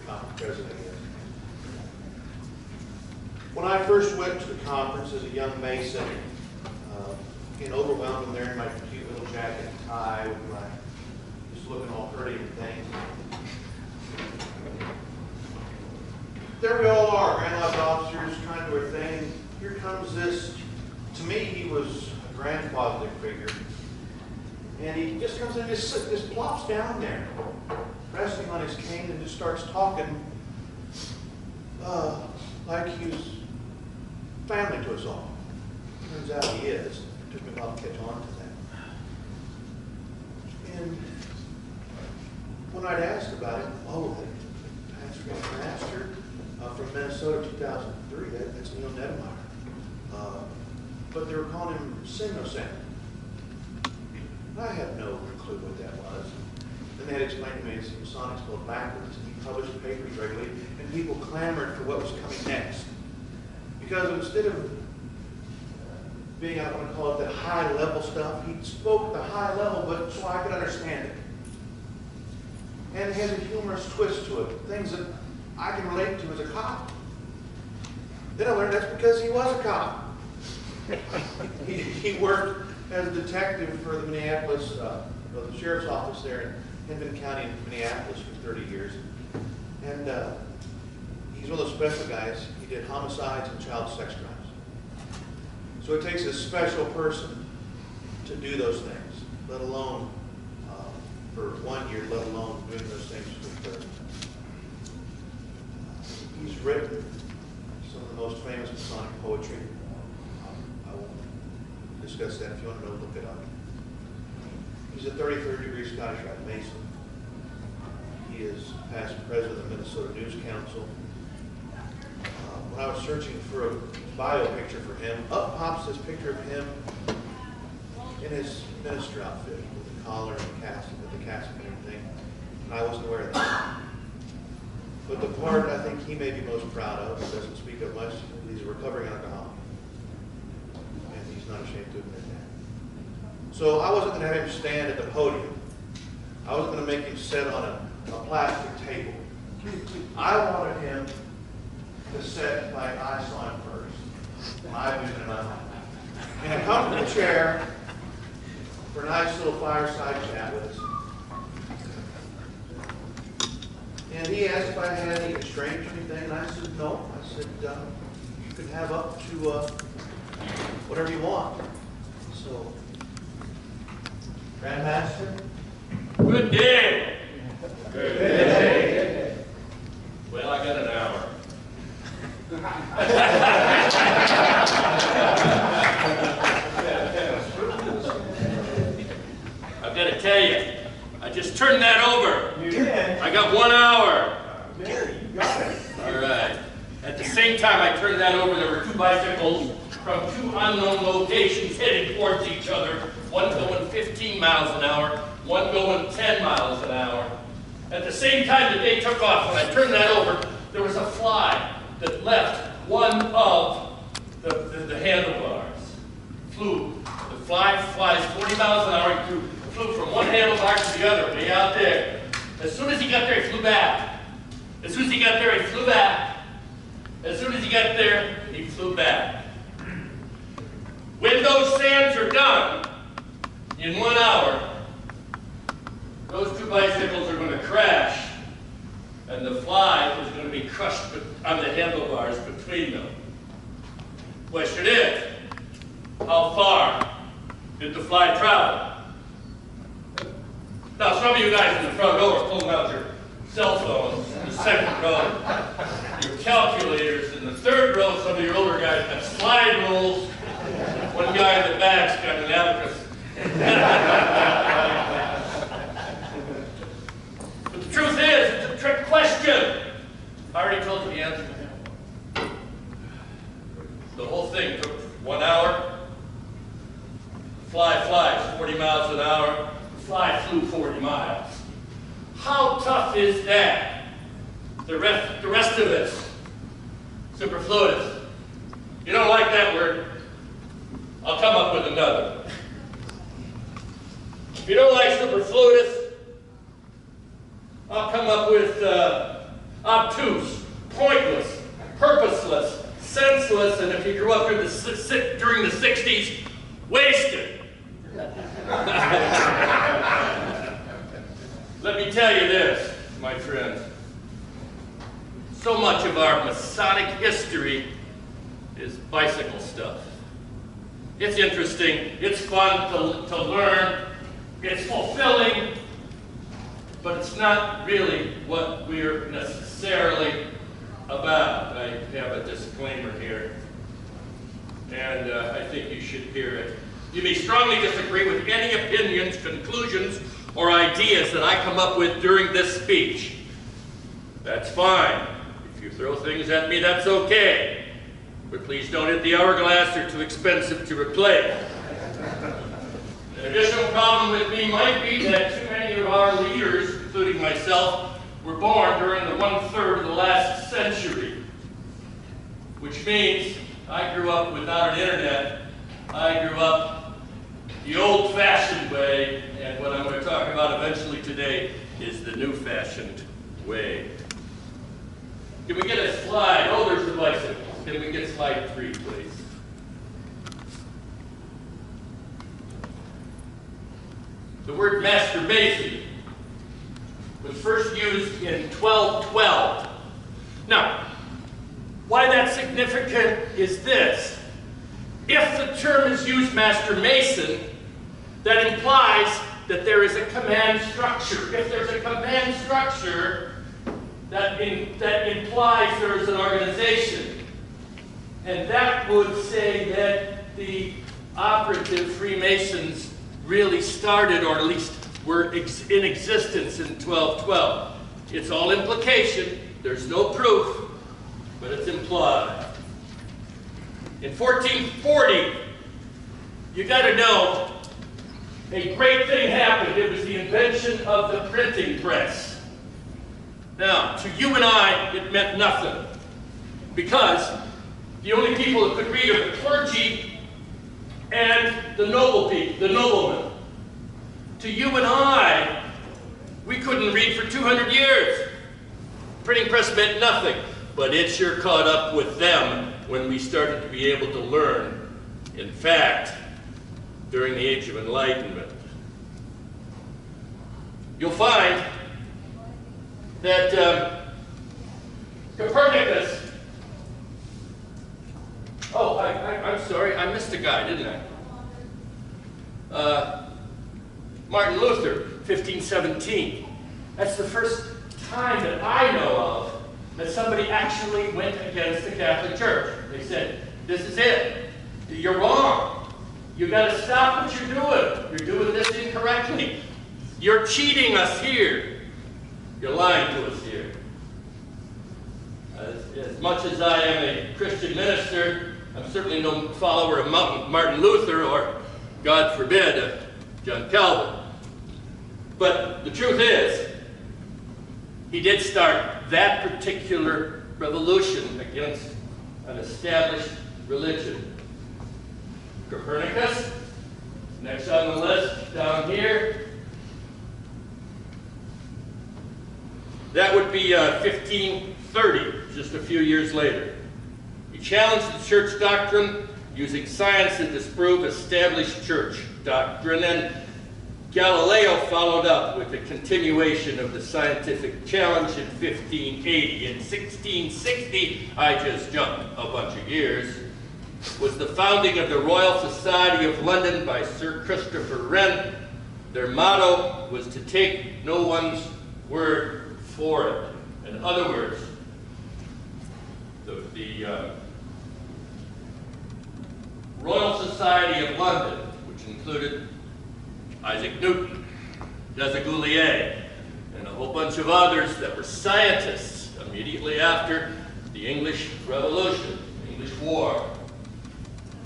conference president is. When I first went to the conference as a young Mason, getting overwhelmed and wearing my cute little jacket and tie with my, just looking all pretty and things. There we all are, Grand Lodge officers trying to do their thing. Here comes this, to me he was a grandfatherly figure. And he just comes in and just plops down there, resting on his cane, and just starts talking like he's family to us all. Turns out he is. It took me a while to catch on to that. And when I'd asked about him, the pastor from Minnesota 2003, that's Neil Neddermeyer. But they were calling him Sin-No-Sin. I had no clue what that was. Then they had explained to me it's Masonic spelled backwards, and he published papers regularly, and people clamored for what was coming next. Because instead of being, I want to call it that high level stuff, he spoke at the high level, but so I could understand it. And it has a humorous twist to it, things that I can relate to as a cop. Then I learned that's because he was a cop. He worked as a detective for the Minneapolis, the sheriff's office there in Hendon County in Minneapolis for 30 years. And he's one of those special guys. He did homicides and child sex crimes. So it takes a special person to do those things, let alone for 1 year, let alone doing those things for 30. He's written some of the most famous Masonic poetry. I won't discuss that. If you want to know, look it up. He's a 33rd degree Scottish Rite Mason. He is past president of the Minnesota News Council. When I was searching for a bio picture for him, up pops this picture of him in his minister outfit with the collar and the cassock and everything. And I wasn't aware of that. But the part I think he may be most proud of, and doesn't speak of much, he's a recovering alcoholic. And he's not ashamed to admit that. So I wasn't going to have him stand at the podium. I wasn't going to make him sit on a plastic table. I wanted him to sit like I saw him first. My vision in my mind. In a comfortable chair for a nice little fireside chat with us. And he asked if I had any constraints or anything, and I said no. I said, you can have up to whatever you want. So, Grandmaster. Good day. Good day. Well, I got an hour. I've got to tell you, I just turned that over. You did? I got 1 hour. There, you got it. All right. At the same time I turned that over, there were two bicycles from two unknown locations heading towards each other. One going 15 miles an hour, one going 10 miles an hour. At the same time that they took off, when I turned that over, there was a fly that left one of the handlebars. Flew. The fly flies 40 miles an hour. He flew from one handlebar to the other, way out there. As soon as he got there, he flew back. As soon as he got there, he flew back. As soon as he got there, he flew back. When those sands are done, in 1 hour, those two bicycles are going to crash, and the fly is going to be crushed on the handlebars between them. Question is, how far did the fly travel? Now, some of you guys in the front row are pulling out your cell phones. In the second row, your calculators. In the third row, some of your older guys got slide rules. One guy in the back's got an abacus. But the truth is, it's a trick question. I already told you the answer. The whole thing took 1 hour. The fly flies 40 miles an hour. The fly flew 40 miles. How tough is that? The rest of it's superfluous. You don't like that word? I'll come up with another. If you don't like superfluous, I'll come up with obtuse, pointless, purposeless, senseless, and if you grew up during the 60s, wasted. Let me tell you this, my friends. So much of our Masonic history is bicycle stuff. It's interesting, it's fun to learn, it's fulfilling, but it's not really what we're necessarily about. I have a disclaimer here, and I think you should hear it. You may strongly disagree with any opinions, conclusions, or ideas that I come up with during this speech. That's fine. If you throw things at me, that's okay. But please don't hit the hourglass, they're too expensive to replace. An additional problem with me might be that too many of our leaders, including myself, were born during the 1/3 of the last century. Which means I grew up without an internet. I grew up the old-fashioned way, and what I'm going to talk about eventually today is the new-fashioned way. Can we get a slide? Oh, there's the bicycle. Can we get slide 3, please? The word masturbation was first used in 1212. Now, why that's significant is this. If the term is used Master Mason, that implies that there is a command structure. If there's a command structure, that implies there is an organization. And that would say that the operative Freemasons really started, or at least were in existence in 1212. It's all implication. There's no proof, but it's implied. In 1440, you got to know, a great thing happened. It was the invention of the printing press. Now, to you and I, it meant nothing, because the only people that could read are the clergy and the noblemen. To you and I, we couldn't read for 200 years. Printing press meant nothing, but it sure caught up with them when we started to be able to learn. In fact, during the Age of Enlightenment. You'll find that Copernicus, oh, I'm sorry, I missed a guy, didn't I? Martin Luther, 1517. That's the first time that I know of that somebody actually went against the Catholic Church. They said, this is it. You're wrong. You got to stop what you're doing. You're doing this incorrectly. You're cheating us here. You're lying to us here. As much as I am a Christian minister, I'm certainly no follower of Martin Luther or, God forbid, John Calvin. But the truth is, he did start that particular revolution against an established religion. Copernicus, next on the list down here, that would be 1530, just a few years later. He challenged the church doctrine using science to disprove established church doctrine, and Galileo followed up with a continuation of the scientific challenge in 1580. In 1660, I just jumped a bunch of years, was the founding of the Royal Society of London by Sir Christopher Wren. Their motto was to take no one's word for it. In other words, the Royal Society of London, which included Isaac Newton, Desaguliers, and a whole bunch of others that were scientists immediately after the English Revolution, the English War,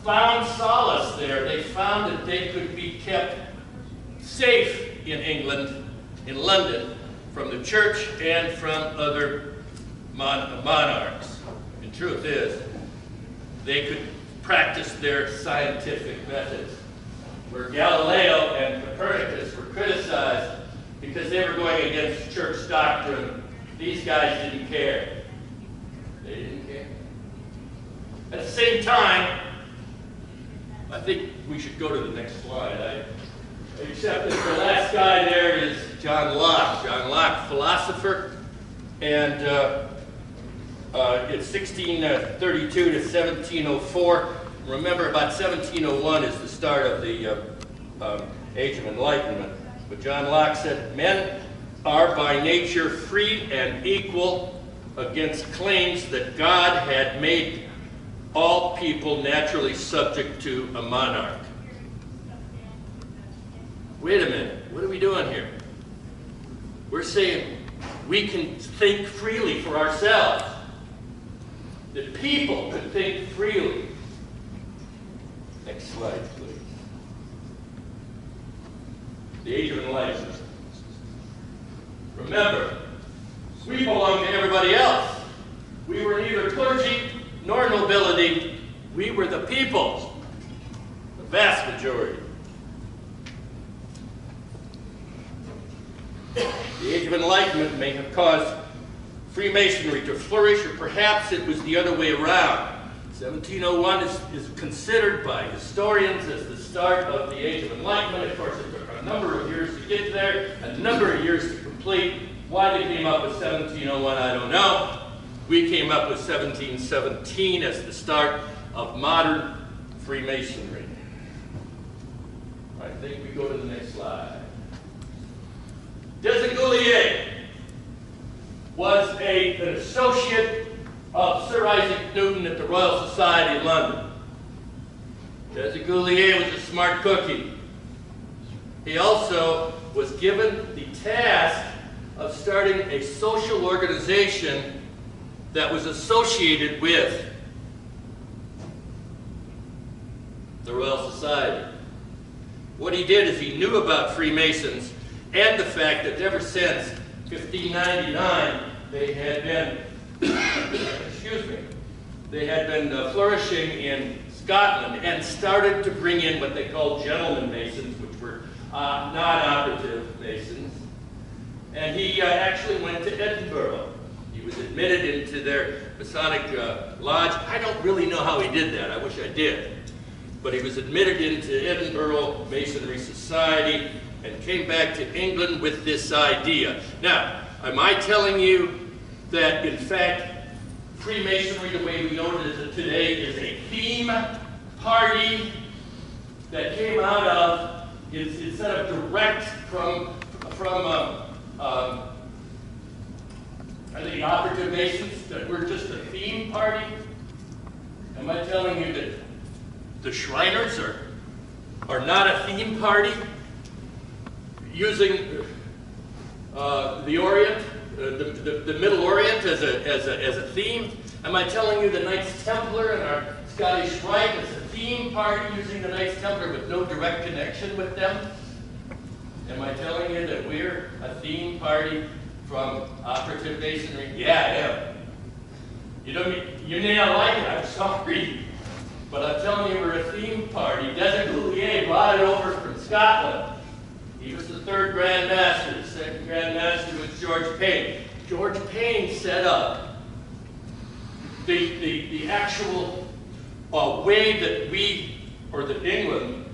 found solace there. They found that they could be kept safe in England, in London, from the church and from other monarchs. The truth is, they could practice their scientific methods. Where Galileo and Copernicus were criticized because they were going against church doctrine, These guys didn't care. They didn't care. At the same time, I think we should go to the next slide. Except that the last guy there is John Locke. John Locke, philosopher, and it's 1632 to 1704. Remember, about 1701 is the start of the Age of Enlightenment. But John Locke said, men are by nature free and equal against claims that God had made all people naturally subject to a monarch. Wait a minute, what are we doing here? We're saying we can think freely for ourselves. That people could think freely. Next slide, please. The Age of Enlightenment. Remember, we belong to everybody else. We were neither clergy nor nobility. We were the people, the vast majority. The Age of Enlightenment may have caused Freemasonry to flourish, or perhaps it was the other way around. 1701 is considered by historians as the start of the Age of Enlightenment. Of course, it took a number of years to get there, a number of years to complete. Why they came up with 1701, I don't know. We came up with 1717 as the start of modern Freemasonry. I think we go to the next slide. Desaguliers was an associate of Sir Isaac Newton at the Royal Society in London. Desaguliers was a smart cookie. He also was given the task of starting a social organization that was associated with the Royal Society. What he did is he knew about Freemasons and the fact that ever since 1599 they had been, excuse me, they had been flourishing in Scotland and started to bring in what they called gentleman masons, which were non-operative masons. And he actually went to Edinburgh. He was admitted into their Masonic lodge. I don't really know how he did that. I wish I did. But he was admitted into Edinburgh Masonry Society and came back to England with this idea. Now, am I telling you that, in fact, Freemasonry, the way we know it today, is a theme party that came out of, instead of direct from the operative Masons, that we're just a theme party? Am I telling you that the Shriners are not a theme party? Using the Orient, the Middle Orient as a theme? Am I telling you the Knights Templar and our Scottish Rite is a theme party using the Knights Templar with no direct connection with them? Am I telling you that we're a theme party from operative Masonry? Yeah, I am. You may not like it, I'm sorry. But I'm telling you we're a theme party. Desaguliers brought it over from Scotland. He was the third Grand Master. The second Grand Master was George Payne. George Payne set up the actual way that we, or that England,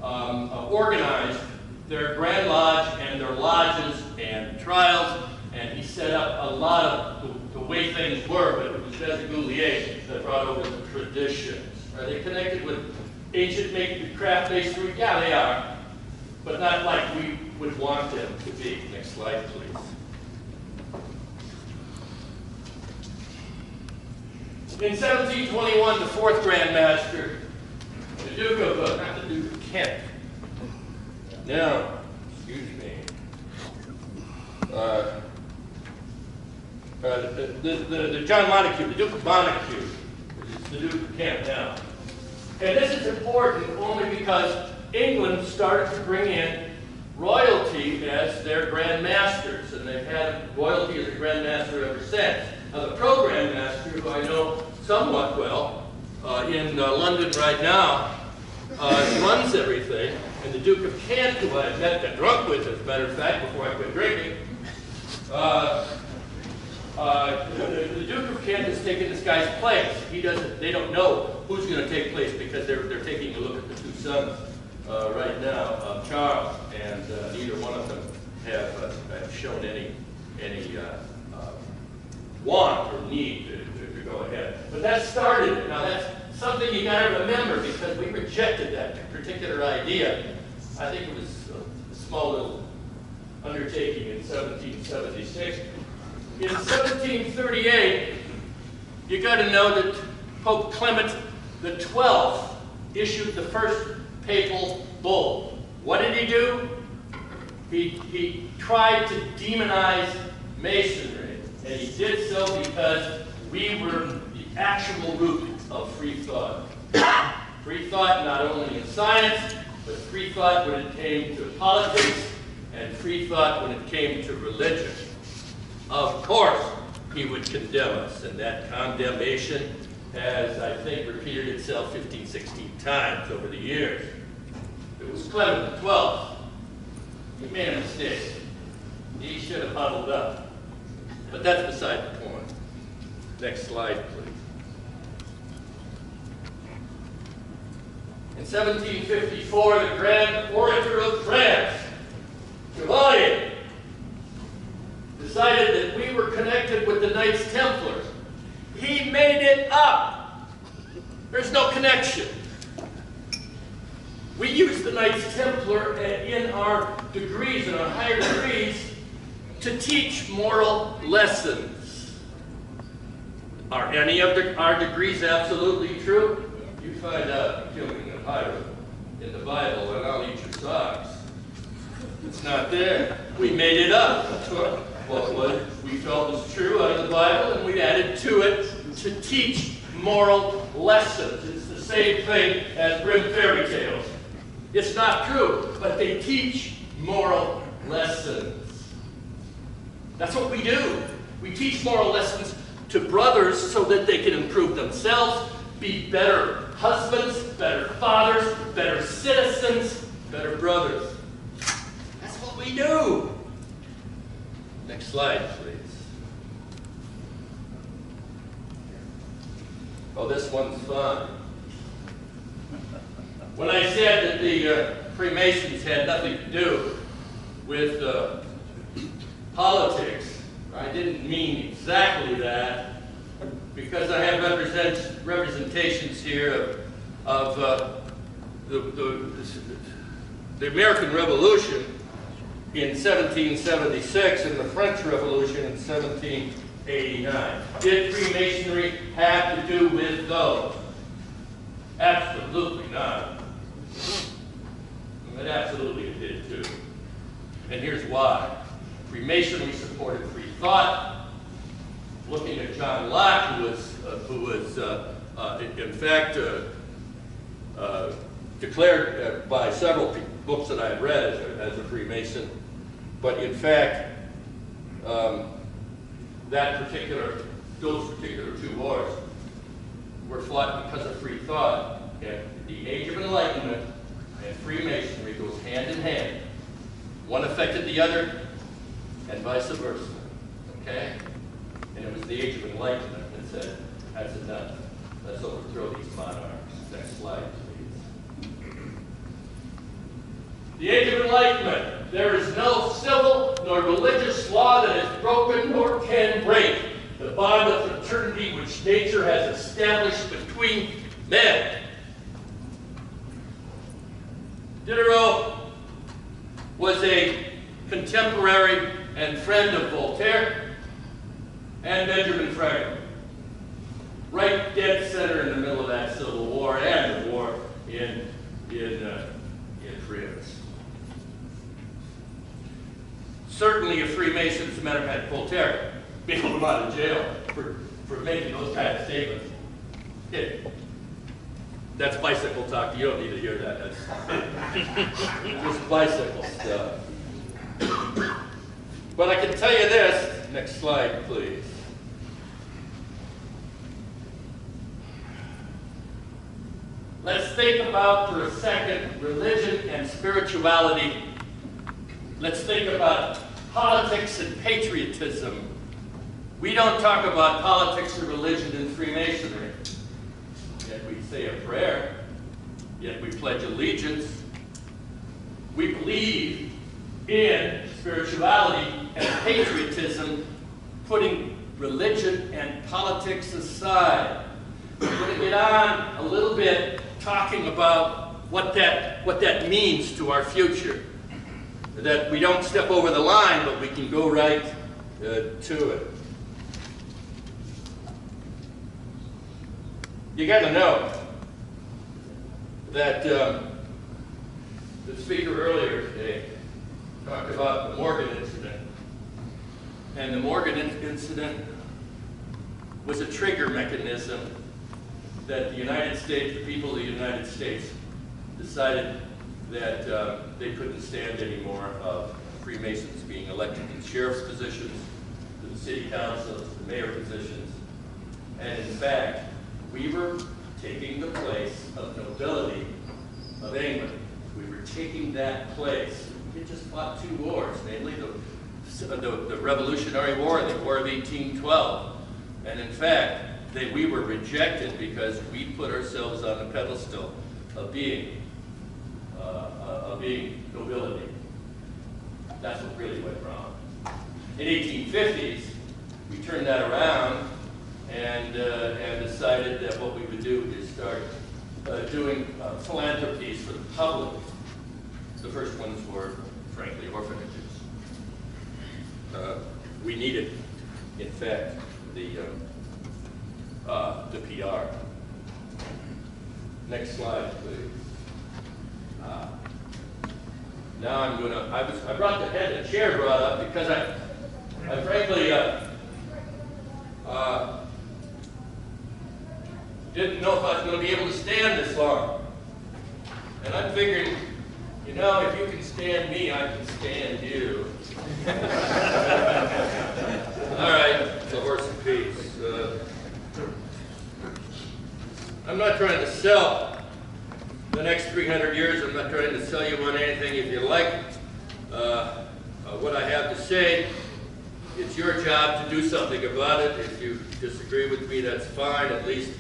organized their Grand Lodge and their lodges and trials, and he set up a lot of the way things were, but it was Desaguliers that brought over the traditions. Are they connected with ancient craft masonry? Yeah, they are. But not like we would want them to be. Next slide, please. In 1721, the fourth Grand Master, the Duke of, not the Duke of Kent. No, excuse me. The John Montague, the Duke of Montague, is the Duke of Kent now. And this is important only because England started to bring in royalty as their Grand Masters, and they've had royalty as a Grand Master ever since. Now, the Pro-Grand Master, who I know somewhat well, in London right now, runs everything, and the Duke of Kent, who I met, got drunk with, as a matter of fact, before I quit drinking, the Duke of Kent has taken this guy's place. They don't know who's going to take place because they're taking a look at the two sons right now, Charles, and neither one of them have shown any want or need to go ahead. But that started it. Now that's something you got to remember because we rejected that particular idea. I think it was a small little undertaking in 1776. In 1738, you got to know that Pope Clement XII issued the first papal bull. What did he do? He tried to demonize Masonry, and he did so because we were the actual root of free thought. Free thought not only in science, but free thought when it came to politics, and free thought when it came to religion. Of course, he would condemn us, and that condemnation has, I think, repeated itself 15, 16 times over the years. It was Clement XII. He made a mistake. He should have huddled up. But that's beside the point. Next slide, please. In 1754, the Grand Orator of France, Chevalier, decided that we were connected with the Knights Templar. He made it up. There's no connection. We use the Knights Templar in our degrees, in our higher degrees, to teach moral lessons. Are any of our degrees absolutely true? You find out killing a pirate in the Bible and I'll eat your socks. It's not there. We made it up. What we felt was true out of the Bible, and we added to it to teach moral lessons. It's the same thing as Grimm fairy tales. It's not true, but they teach moral lessons. That's what we do. We teach moral lessons to brothers so that they can improve themselves, be better husbands, better fathers, better citizens, better brothers. That's what we do. Next slide, please. Oh, this one's fun. When I said that the Freemasons had nothing to do with politics, I didn't mean exactly that, because I have representations here of the American Revolution in 1776 and the French Revolution in 1789. Did Freemasonry have to do with those? Absolutely not. But absolutely it did too. And here's why. Freemasonry supported free thought. Looking at John Locke, who was in fact declared by several books that I've read as a Freemason, but in fact, those particular two wars were fought because of free thought. And the Age of Enlightenment and Freemasonry goes hand in hand. One affected the other, and vice versa. Okay? And it was the Age of Enlightenment that said, that's enough. Let's overthrow these monarchs. Next slide, please. The Age of Enlightenment. There is no civil nor religious law that is broken nor can break the bond of fraternity which nature has established between men. Diderot was a contemporary and friend of Voltaire and Benjamin Franklin. Right dead center in the middle of that Civil War and the war in France. Certainly a Freemason, as a matter of fact, Voltaire bailed him out of jail for making those kind of statements. That's bicycle talk. You don't need to hear that. That's just bicycle stuff. But I can tell you this. Next slide, please. Let's think about for a second religion and We don't talk about politics or religion in Freemasonry. Yet we say a prayer, yet we pledge allegiance. We believe in spirituality and patriotism, putting religion and politics aside, putting it on a little bit, talking about what that means to our future. That we don't step over the line, but we can go right to it. You got to know that the speaker earlier today talked about the Morgan incident. And the Morgan incident was a trigger mechanism that the United States, the people of the United States, decided that they couldn't stand any more of Freemasons being elected in sheriff's positions, to the city council, to the mayor positions. And in fact, we were taking the place of nobility of England. We were taking that place. We had just fought two wars, namely the Revolutionary War and the War of 1812. And in fact, we were rejected because we put ourselves on the pedestal of being nobility. That's what really went wrong. In 1850s, we turned that around and decided that what we would do is start doing philanthropies for the public. The first ones were, frankly, orphanages. We needed, in fact, the PR. Next slide, please. Now I'm going to, I brought the chair brought up because I frankly didn't know if I was going to be able to stand this long. And I'm figuring, you know, if you can stand me, I can stand you. All right, it's a horse and peace. I'm not trying to sell the next 300 years. I'm not trying to sell you on anything. If you like what I have to say, it's your job to do something about it. If you disagree with me, that's fine. At least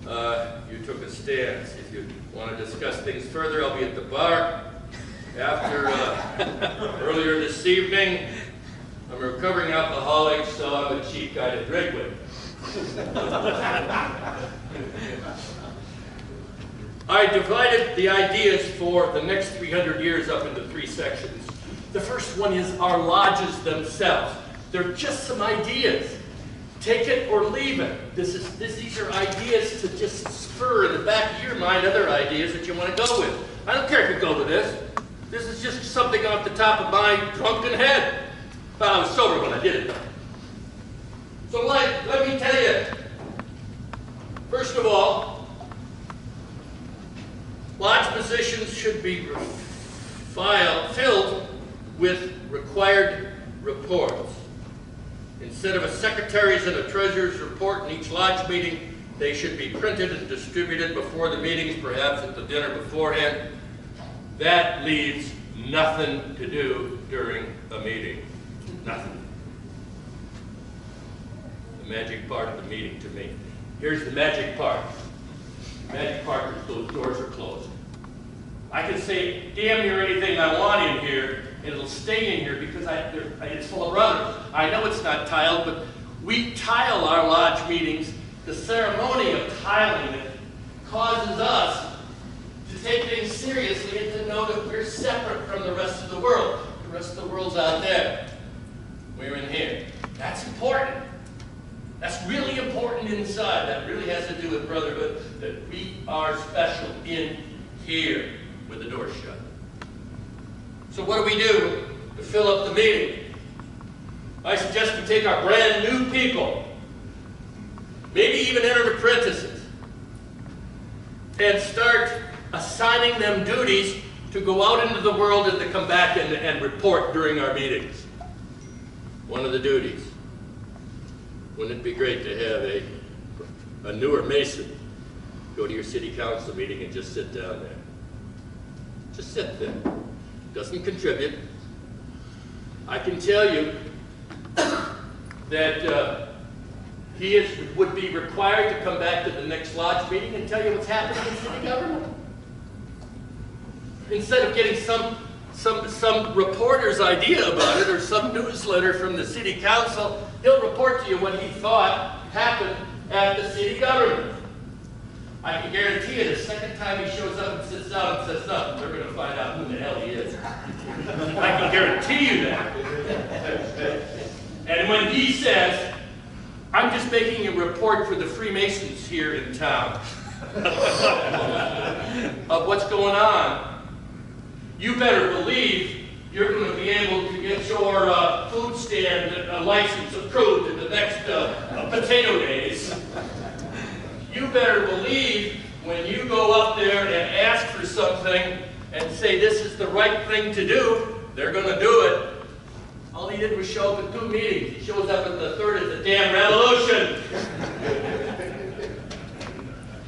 you took a stance. If you want to discuss things further, I'll be at the bar. After earlier this evening, I'm a recovering alcoholic, so I'm a cheap guy to drink with. I divided the ideas for the next 300 years up into 3 sections. The first one is our lodges themselves. They're just some ideas. Take it or leave it. These are ideas to just spur in the back of your mind other ideas that you want to go with. I don't care if you go with this. This is just something off the top of my drunken head. Well, I was sober when I did it, though. So let me tell you, first of all, lodge positions should be filled with required reports. Instead of a secretary's and a treasurer's report in each lodge meeting, they should be printed and distributed before the meetings, perhaps at the dinner beforehand. That leaves nothing to do during a meeting. Nothing. The magic part of the meeting to me. Here's the magic part. The magic part is those doors are closed. I can say damn near anything I want in here, and it'll stay in here because it's full of brothers. I know it's not tiled, but we tile our lodge meetings. The ceremony of tiling it causes us to take things seriously and to know that we're separate from the rest of the world. The rest of the world's out there. We're in here. That's important. That's really important inside. That really has to do with brotherhood, that we are special in here with the door shut. So what do we do to fill up the meeting? I suggest we take our brand new people, maybe even entered apprentices, and start assigning them duties to go out into the world and to come back and report during our meetings. One of the duties. Wouldn't it be great to have a newer Mason go to your city council meeting and just sit down there? Just sit there. Doesn't contribute. I can tell you that would be required to come back to the next lodge meeting and tell you what's happening in city government. Instead of getting some reporter's idea about it or some newsletter from the city council, he'll report to you what he thought happened at the city government. I can guarantee you the second time he shows up and sits down and says nothing, they're going to find out who the hell he is. I can guarantee you that. And when he says, I'm just making a report for the Freemasons here in town of what's going on, you better believe you're going to be able to get your food stand license approved in the next potato days. You better believe when you go up there and ask for something and say this is the right thing to do, they're going to do it. All he did was show up at 2 meetings. He shows up at the third as a damn revolution.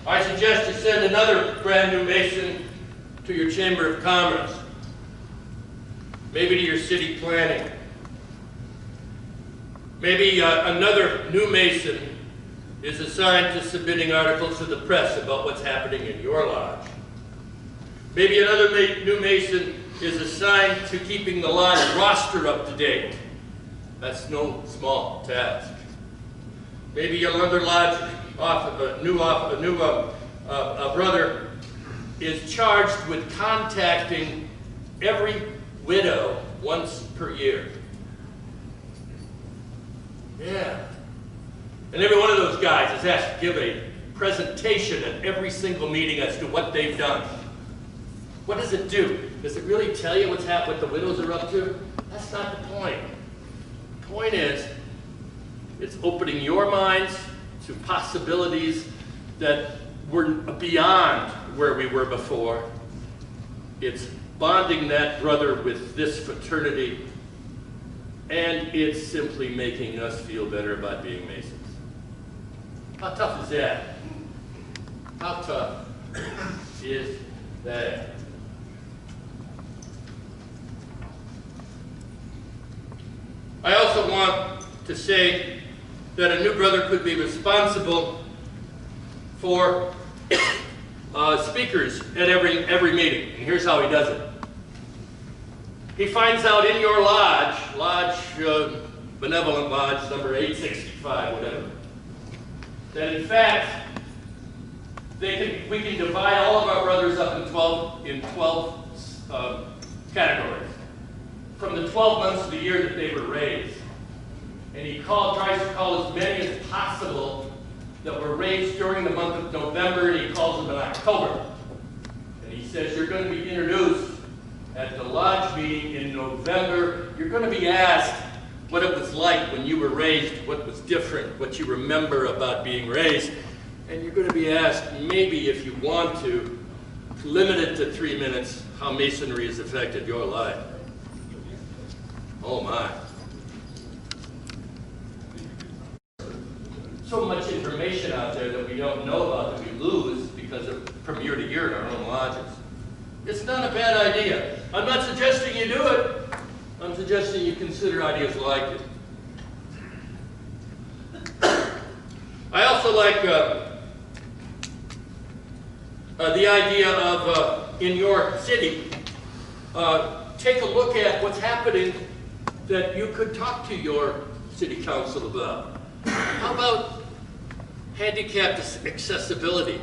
I suggest you send another brand new Mason to your Chamber of Commerce. Maybe to your city planning. Maybe another new Mason is assigned to submitting articles to the press about what's happening in your lodge. Maybe another new Mason is assigned to keeping the lodge roster up to date. That's no small task. Maybe another lodge brother is charged with contacting every widow once per year. Yeah. And every one of those guys is asked to give a presentation at every single meeting as to what they've done. What does it do? Does it really tell you what the widows are up to? That's not the point. The point is, it's opening your minds to possibilities that were beyond where we were before. It's bonding that brother with this fraternity, and it's simply making us feel better about being Masons. How tough is that? How tough is that? I also want to say that a new brother could be responsible for speakers at every meeting. And here's how he does it. He finds out in your lodge, Benevolent Lodge number 865, whatever, that in fact, we can divide all of our brothers up in 12 categories. From the 12 months of the year that they were raised. And he tries to call as many as possible that were raised during the month of November, and he calls them in October. And he says, you're going to be introduced at the lodge meeting in November. You're going to be asked what it was like when you were raised, what was different, what you remember about being raised. And you're going to be asked, maybe if you want to limit it to 3 minutes, how Masonry has affected your life. Oh my. So much information out there that we don't know about, that we lose because of from year to year in our own lodges. It's not a bad idea. I'm not suggesting you do it. I'm suggesting you consider ideas like it. I also like the idea of, in your city, take a look at what's happening that you could talk to your city council about. How about handicapped accessibility?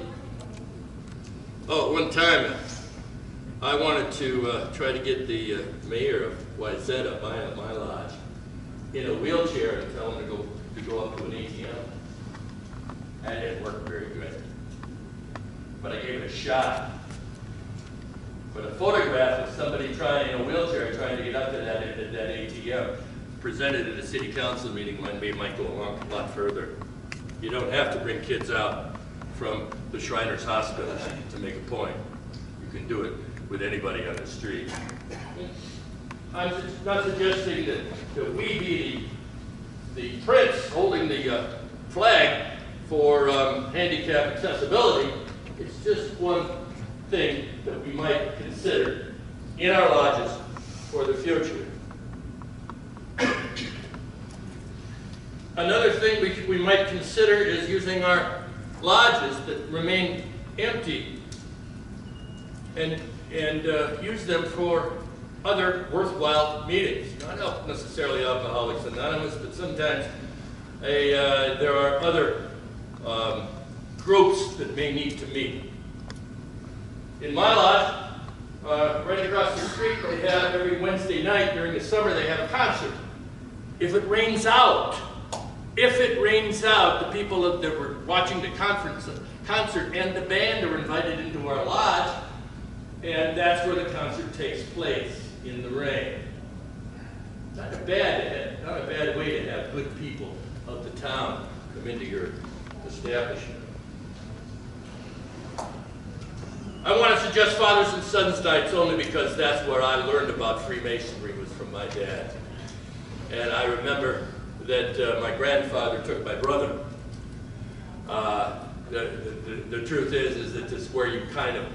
Oh, one time I wanted to try to get the mayor of Wayzata, my lodge, in a wheelchair and tell him to go up to an ATM. That didn't work very good. But I gave it a shot. But a photograph of somebody trying in a wheelchair trying to get up to that ATM presented at a city council meeting might go along a lot further. You don't have to bring kids out from the Shriners Hospital to make a point. You can do it with anybody on the street. I'm not suggesting that we be the prince holding the flag for handicap accessibility. It's just one thing that we might consider in our lodges for the future. Another thing we might consider is using our lodges that remain empty and use them for other worthwhile meetings. Not necessarily Alcoholics Anonymous, but sometimes there are other groups that may need to meet. In my lodge, right across the street, they have every Wednesday night during the summer, they have a concert. If it rains out, the people that were watching the concert and the band are invited into our lodge, and that's where the concert takes place, in the rain. Not a bad way to have good people of the town come into your establishment. I want to suggest Fathers and Sons nights only because that's where I learned about Freemasonry, was from my dad. And I remember that my grandfather took my brother. The truth is that this is where you kind of,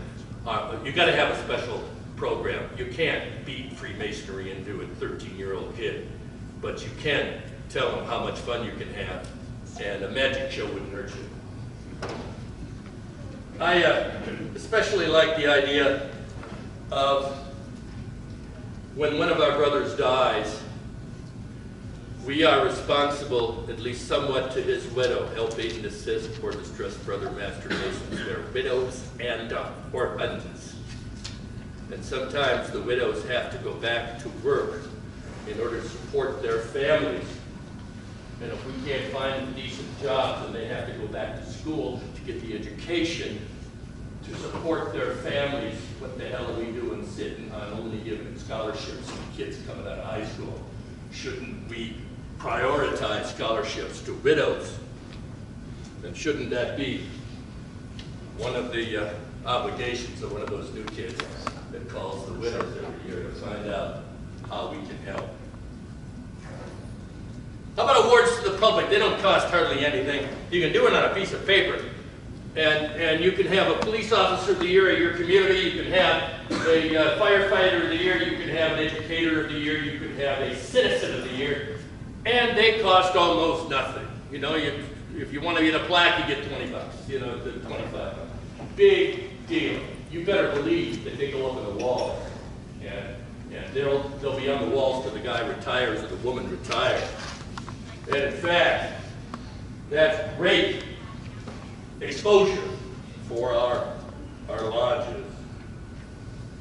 you got to have a special program. You can't beat Freemasonry into a 13-year-old kid, but you can tell them how much fun you can have, and a magic show wouldn't hurt you. I especially like the idea of when one of our brothers dies, we are responsible, at least somewhat, to his widow, help aid and assist for distressed brother master masons, their widows and orphans. And sometimes the widows have to go back to work in order to support their families. And if we can't find decent jobs, then they have to go back to school to get the education to support their families. What the hell are we doing sitting on only giving scholarships to kids coming out of high school? Shouldn't we prioritize scholarships to widows? And shouldn't that be one of the obligations of one of those new kids that calls the widows every year to find out how we can help? How about awards to the public? They don't cost hardly anything. You can do it on a piece of paper. And you can have a police officer of the year of your community, you can have a firefighter of the year, you can have an educator of the year, you can have a citizen of the year, and they cost almost nothing. You know, if you want to get a plaque, you get 20 bucks, you know, 25. Big deal. You better believe that they go up on the wall, and they'll be on the walls till the guy retires or the woman retires. And in fact, that's great exposure for our lodges.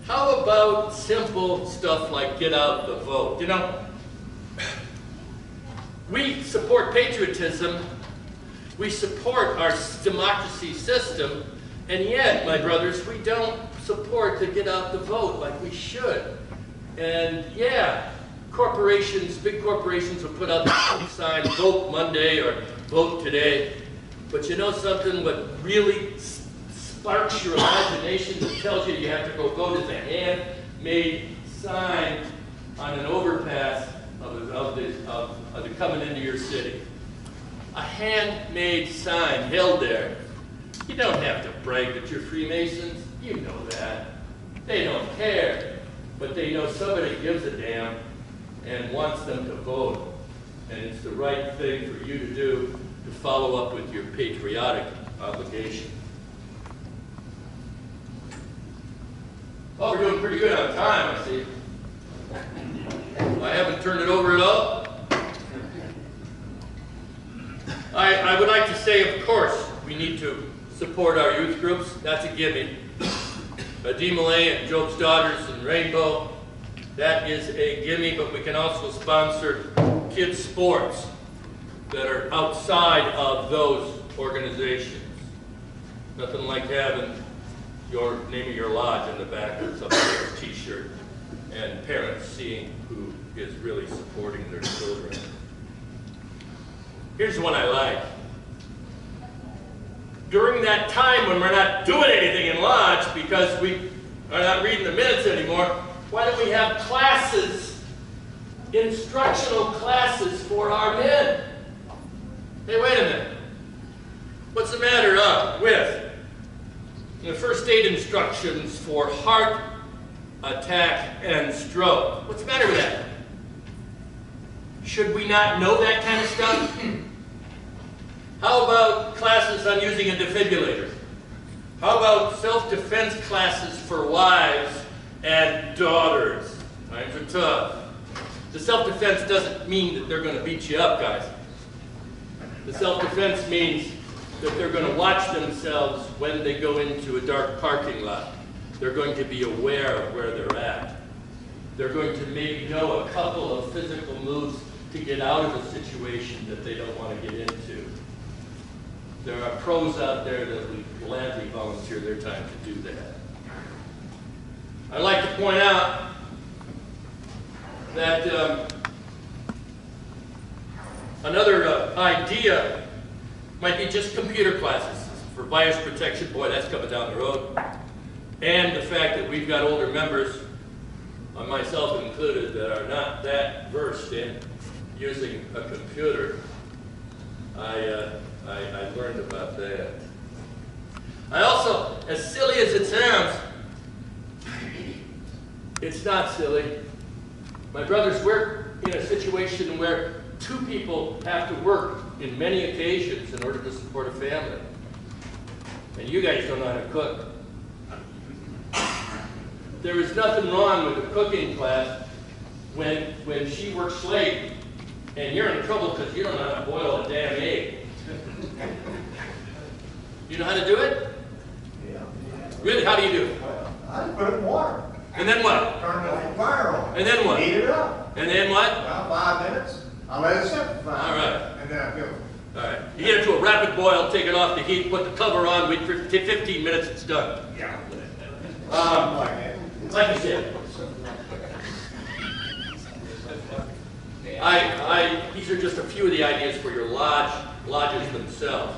How about simple stuff like get out the vote? You know, we support patriotism, we support our democracy system, and yet, my brothers, we don't support the get out the vote like we should. And yeah, corporations, big corporations will put out the sign, vote Monday or vote today. But you know something, what really sparks your imagination that tells you have to go vote is a handmade sign on an overpass of the coming into your city. A handmade sign held there. You don't have to brag that you're Freemasons. You know that. They don't care. But they know somebody gives a damn and wants them to vote. And it's the right thing for you to do, to follow up with your patriotic obligation. Well, we're doing pretty good on time, I see. I haven't turned it over at all. I would like to say, of course, we need to support our youth groups. That's a gimme. D. Millay and Job's Daughters and Rainbow, that is a gimme, but we can also sponsor kids' sports that are outside of those organizations. Nothing like having your name of your lodge in the back of some t-shirt and parents seeing who is really supporting their children. Here's one I like. During that time when we're not doing anything in lodge because we are not reading the minutes anymore, why don't we have classes, instructional classes for our men? Hey, wait a minute. What's the matter with the first aid instructions for heart attack and stroke? What's the matter with that? Should we not know that kind of stuff? about classes on using a defibrillator? How about self-defense classes for wives and daughters? Times are tough. The self-defense doesn't mean that they're going to beat you up, guys. The self-defense means that they're going to watch themselves when they go into a dark parking lot. They're going to be aware of where they're at. They're going to maybe know a couple of physical moves to get out of a situation that they don't want to get into. There are pros out there that would gladly volunteer their time to do that. I'd like to point out that another idea might be just computer classes for virus protection. Boy, that's coming down the road. And the fact that we've got older members, myself included, that are not that versed in using a computer. I learned about that. I also, as silly as it sounds, it's not silly. My brothers, we're in a situation where two people have to work in many occasions in order to support a family. And you guys don't know how to cook. There is nothing wrong with a cooking class when she works late and you're in trouble because you don't know how to boil a damn egg. You know how to do it? Yeah. Really, how do you do it? I put it in water. And then what? Turn the fire on. And then what? Heat it up. And then what? About 5 minutes. I let it sit for 5 minutes. All right. And then I go. All right. You get it to a rapid boil, take it off the heat, put the cover on, wait for 15 minutes, it's done. Yeah. Like I said, these are just a few of the ideas for your lodges themselves.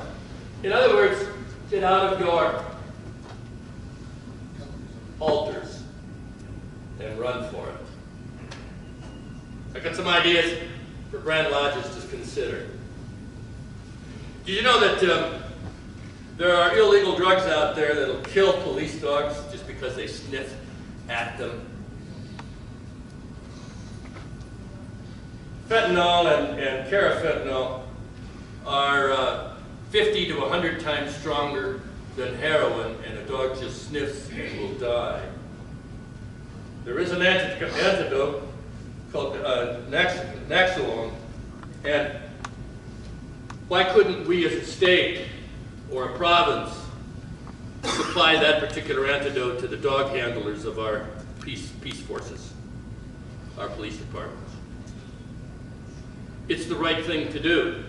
In other words, get out of your altars and run for it. I got some ideas for grand lodges to consider. Did you know that there are illegal drugs out there that'll kill police dogs just because they sniff at them? Fentanyl and carafentanil are 50 to 100 times stronger than heroin, and a dog just sniffs and will die. There is an antidote called Naxalone, and why couldn't we as a state or a province supply that particular antidote to the dog handlers of our peace forces, our police departments? It's the right thing to do.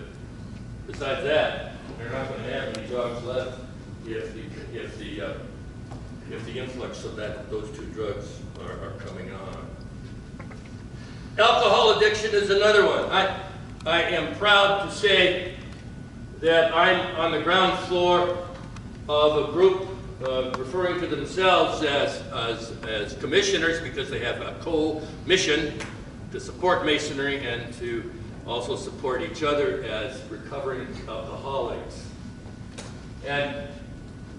Besides that, they're not going to have any dogs left if the influx of those two drugs are coming on. Alcohol addiction is another one. I am proud to say that I'm on the ground floor of a group referring to themselves as commissioners, because they have a co-mission to support Masonry and to also support each other as recovering alcoholics. And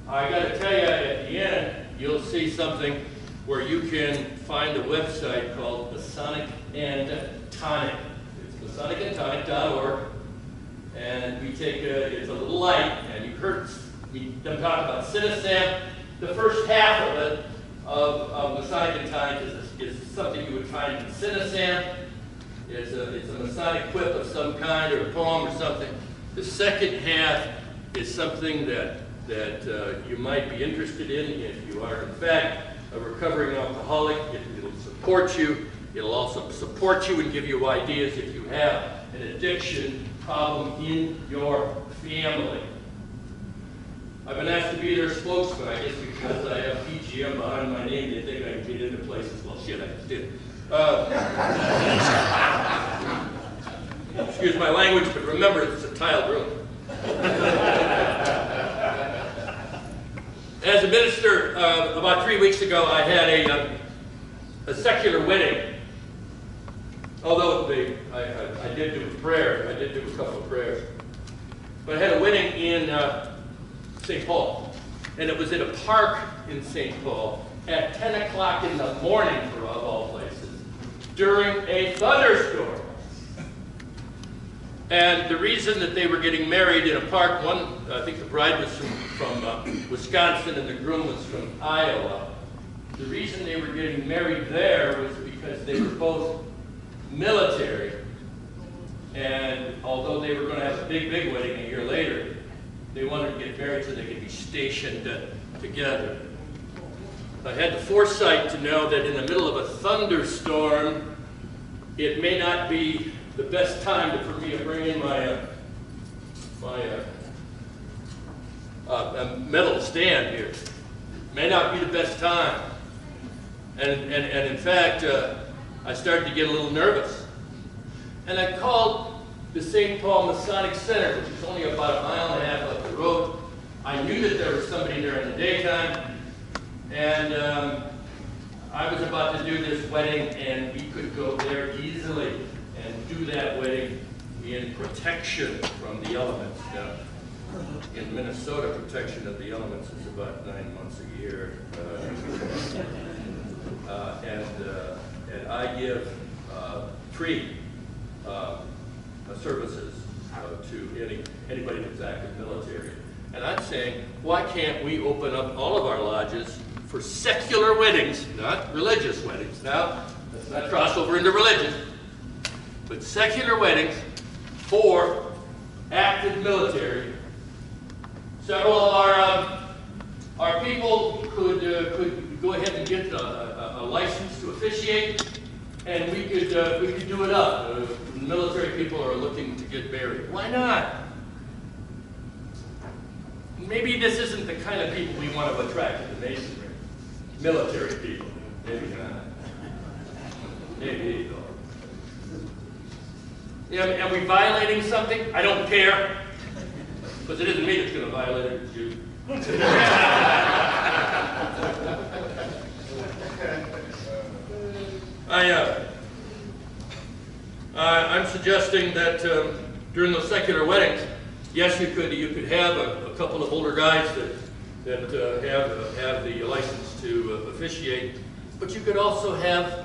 I got to tell you, at the end, you'll see something where you can find a website called Masonic and Tonic. It's masonicandtonic.org, and we take it's a little light, and you heard them talk about Cinesam. The first half of it, of Masonic and Tonic, is something you would find in Cinesam. It's a Masonic quip of some kind, or a poem or something. The second half is something that you might be interested in if you are, in fact, a recovering alcoholic. It'll support you. It'll also support you and give you ideas if you have an addiction problem in your family. I've been asked to be their spokesman, I guess because I have PGM behind my name. They think I can get into places. Well, shit, I just did. Excuse my language, but remember, it's a tiled room. As a minister, about 3 weeks ago, I had a secular wedding. Although I did do a prayer, I did do a couple of prayers. But I had a wedding in St. Paul, and it was in a park in St. Paul at 10 o'clock in the morning, for of all places, during a thunderstorm. And the reason that they were getting married in a park, I think the bride was from Wisconsin and the groom was from Iowa. The reason they were getting married there was because they were both military. And although they were going to have a big, big wedding a year later, they wanted to get married so they could be stationed together. I had the foresight to know that in the middle of a thunderstorm, it may not be the best time for me to bring in my metal stand here. May not be the best time. And in fact, I started to get a little nervous. And I called the St. Paul Masonic Center, which is only about 1.5 miles up the road. I knew that there was somebody there in the daytime. And I was about to do this wedding, and we could go there easily and do that wedding in protection from the elements. Now, in Minnesota, protection of the elements is about 9 months a year. And I give free services to anybody that's active military. And I'm saying, why can't we open up all of our lodges for secular weddings, not religious weddings? Now, let's not cross over into religion, but secular weddings for active military. Several of our people could go ahead and get a license to officiate, and we could do it up. Military people are looking to get married. Why not? Maybe this isn't the kind of people we want to attract to the Masonry. Military people. Maybe not. Maybe. Yeah, are we violating something? I don't care. Because it isn't me that's going to violate it, it's you. I'm suggesting that during those secular weddings, yes, you could have a couple of older guys that have the license to officiate, but you could also have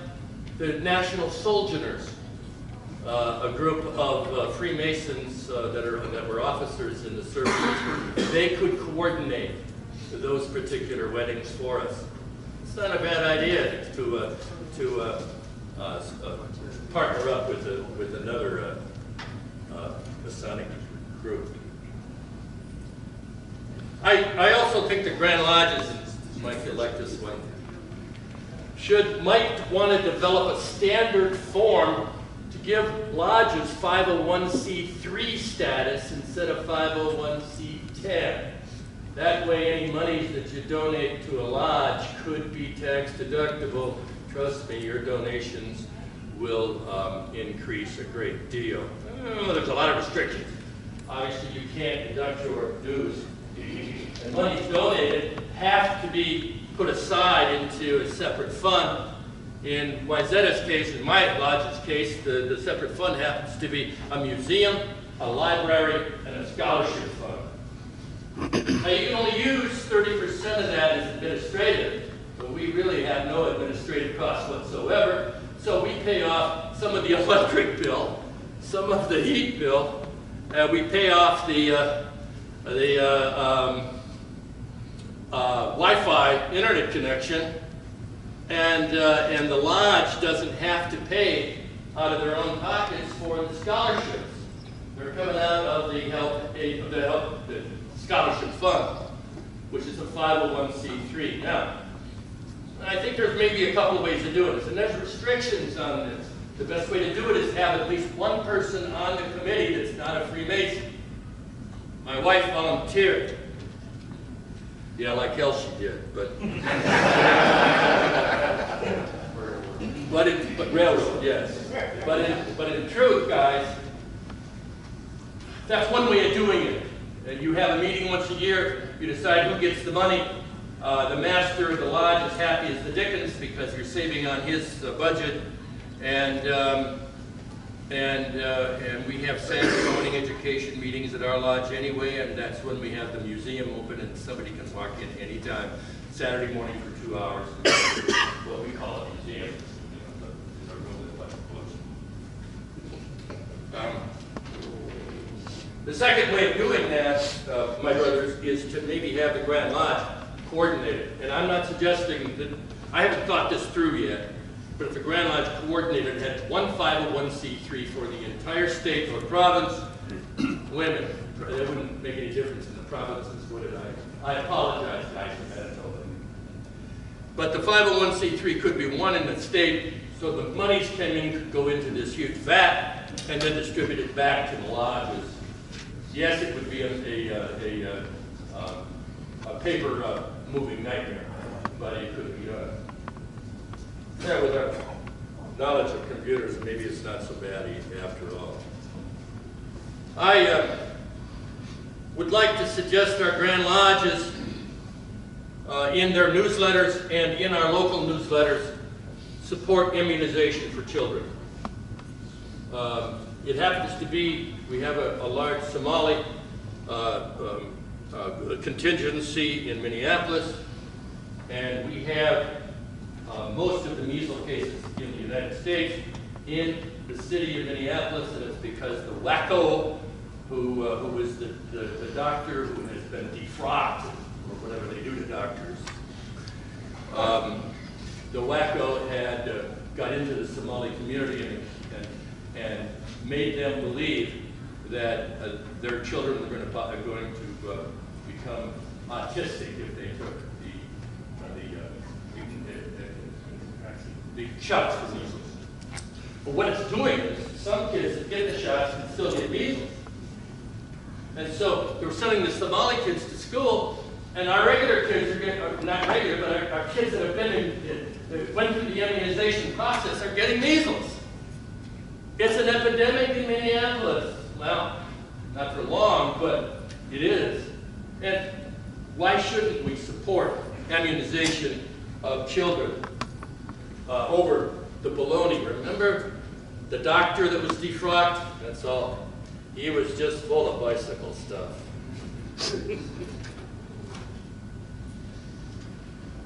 the National Sojourners, a group of Freemasons that were officers in the service. They could coordinate those particular weddings for us. It's not a bad idea to partner up with another Masonic group. I also think the Grand Lodges, and Mike will like this one, might want to develop a standard form to give lodges 501c3 status instead of 501c10. That way any monies that you donate to a lodge could be tax deductible. Trust me, your donations will increase a great deal. There's a lot of restrictions. Obviously, you can't deduct your dues. And monies donated have to be put aside into a separate fund. In Wyzetta's case, in my lodge's case, the separate fund happens to be a museum, a library, and a scholarship fund. Now, you can only use 30% of that as administrative, but we really have no administrative costs whatsoever. So we pay off some of the electric bill, some of the heat bill, we pay off the Wi-Fi internet connection, and the lodge doesn't have to pay out of their own pockets for the scholarships. They're coming out of the scholarship fund, which is a 501c3. Now, I think there's maybe a couple of ways of doing this, and there's restrictions on this. The best way to do it is have at least one person on the committee that's not a Freemason. My wife volunteered. Yeah, like hell she did, but but railroad, yes. But in truth, guys, that's one way of doing it. And you have a meeting once a year. You decide who gets the money. The master of the lodge is happy as the dickens because you're saving on his budget, and we have Saturday morning education meetings at our lodge anyway, and that's when we have the museum open and somebody can walk in anytime. Saturday morning for 2 hours. What we call a museum. The second way of doing that, my brothers, is to maybe have the Grand Lodge coordinated. And I'm not suggesting that, I haven't thought this through yet, but if the Grand Lodge coordinated had one 501c3 for the entire state or province, women, that wouldn't make any difference in the provinces, would it? I apologize, guys, for that. But the 501c3 could be one in the state, so the monies coming could go into this huge vat and then distributed back to the lodges. Yes, it would be a paper moving nightmare, but it could be done. Yeah, with our knowledge of computers, maybe it's not so bad after all. I would like to suggest our Grand Lodges in their newsletters and in our local newsletters support immunization for children. It happens to be, we have a large Somali contingency in Minneapolis, and we have most of the measles cases in the United States in the city of Minneapolis, and it's because the wacko who is the doctor who has been defrocked, or whatever they do to doctors, the wacko had got into the Somali community and made them believe that their children were going to become autistic if they took the shots for measles. But what it's doing is some kids that get the shots can still get measles. And so they were sending the Somali kids to school, and our regular kids are getting, or not regular, but our kids that have been that went through the immunization process are getting measles. It's an epidemic in Minneapolis. Well, not for long, but it is. And why shouldn't we support immunization of children over the baloney? Remember the doctor that was defrocked? That's all. He was just full of bicycle stuff.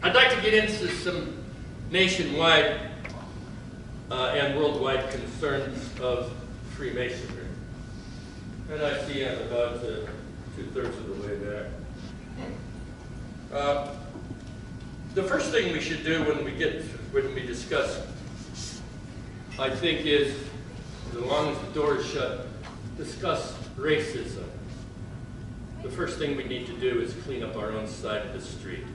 I'd like to get into some nationwide and worldwide concerns of Freemasonry. And I see I'm about 2/3 of the way back. The first thing we should do when we discuss, I think, is, as long as the door is shut, discuss racism. The first thing we need to do is clean up our own side of the street.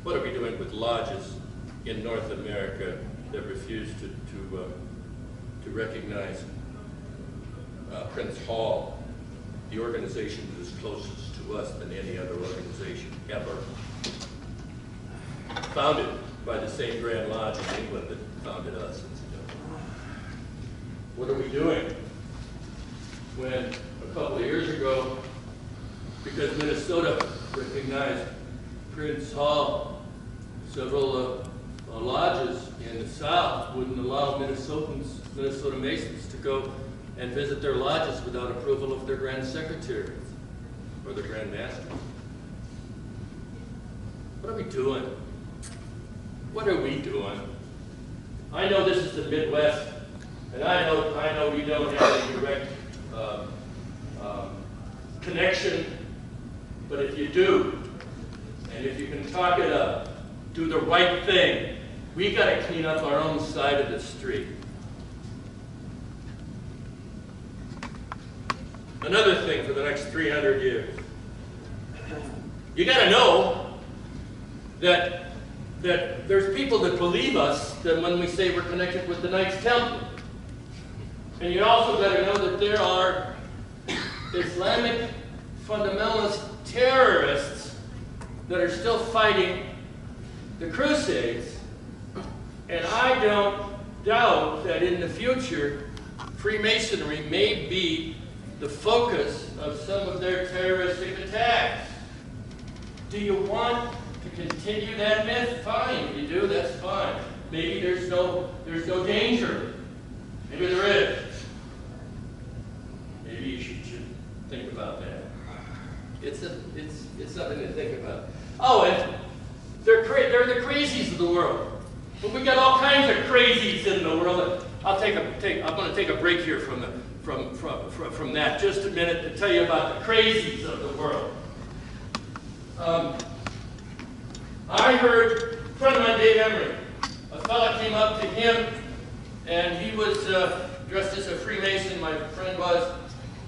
What are we doing with lodges in North America that refuse to recognize Prince Hall, the organization that is closest to us than any other organization ever, founded by the same Grand Lodge in England that founded us? What are we doing when a couple of years ago, because Minnesota recognized Prince Hall, several lodges in the South wouldn't allow Minnesota Masons to go and visit their lodges without approval of their Grand Secretaries or their Grand Masters? What are we doing? What are we doing? I know this is the Midwest, and I know we don't have a direct connection, but if you do, and if you can talk it up, do the right thing, we got to clean up our own side of the street. Another thing for the next 300 years. You got to know that there's people that believe us that when we say we're connected with the Knights Templar. And you also got to know that there are Islamic fundamentalist terrorists that are still fighting the Crusades. And I don't doubt that in the future, Freemasonry may be the focus of some of their terroristic attacks. Do you want to continue that myth? Fine. If you do, that's fine. Maybe there's no danger. Maybe there is. Maybe you should think about that. It's something to think about. Oh, and they're the crazies of the world. But we got all kinds of crazies in the world. I'm going to take a break here from from that just a minute to tell you about the crazies of the world. I heard a friend of mine, Dave Emery, a fella came up to him, and he was dressed as a Freemason, my friend was,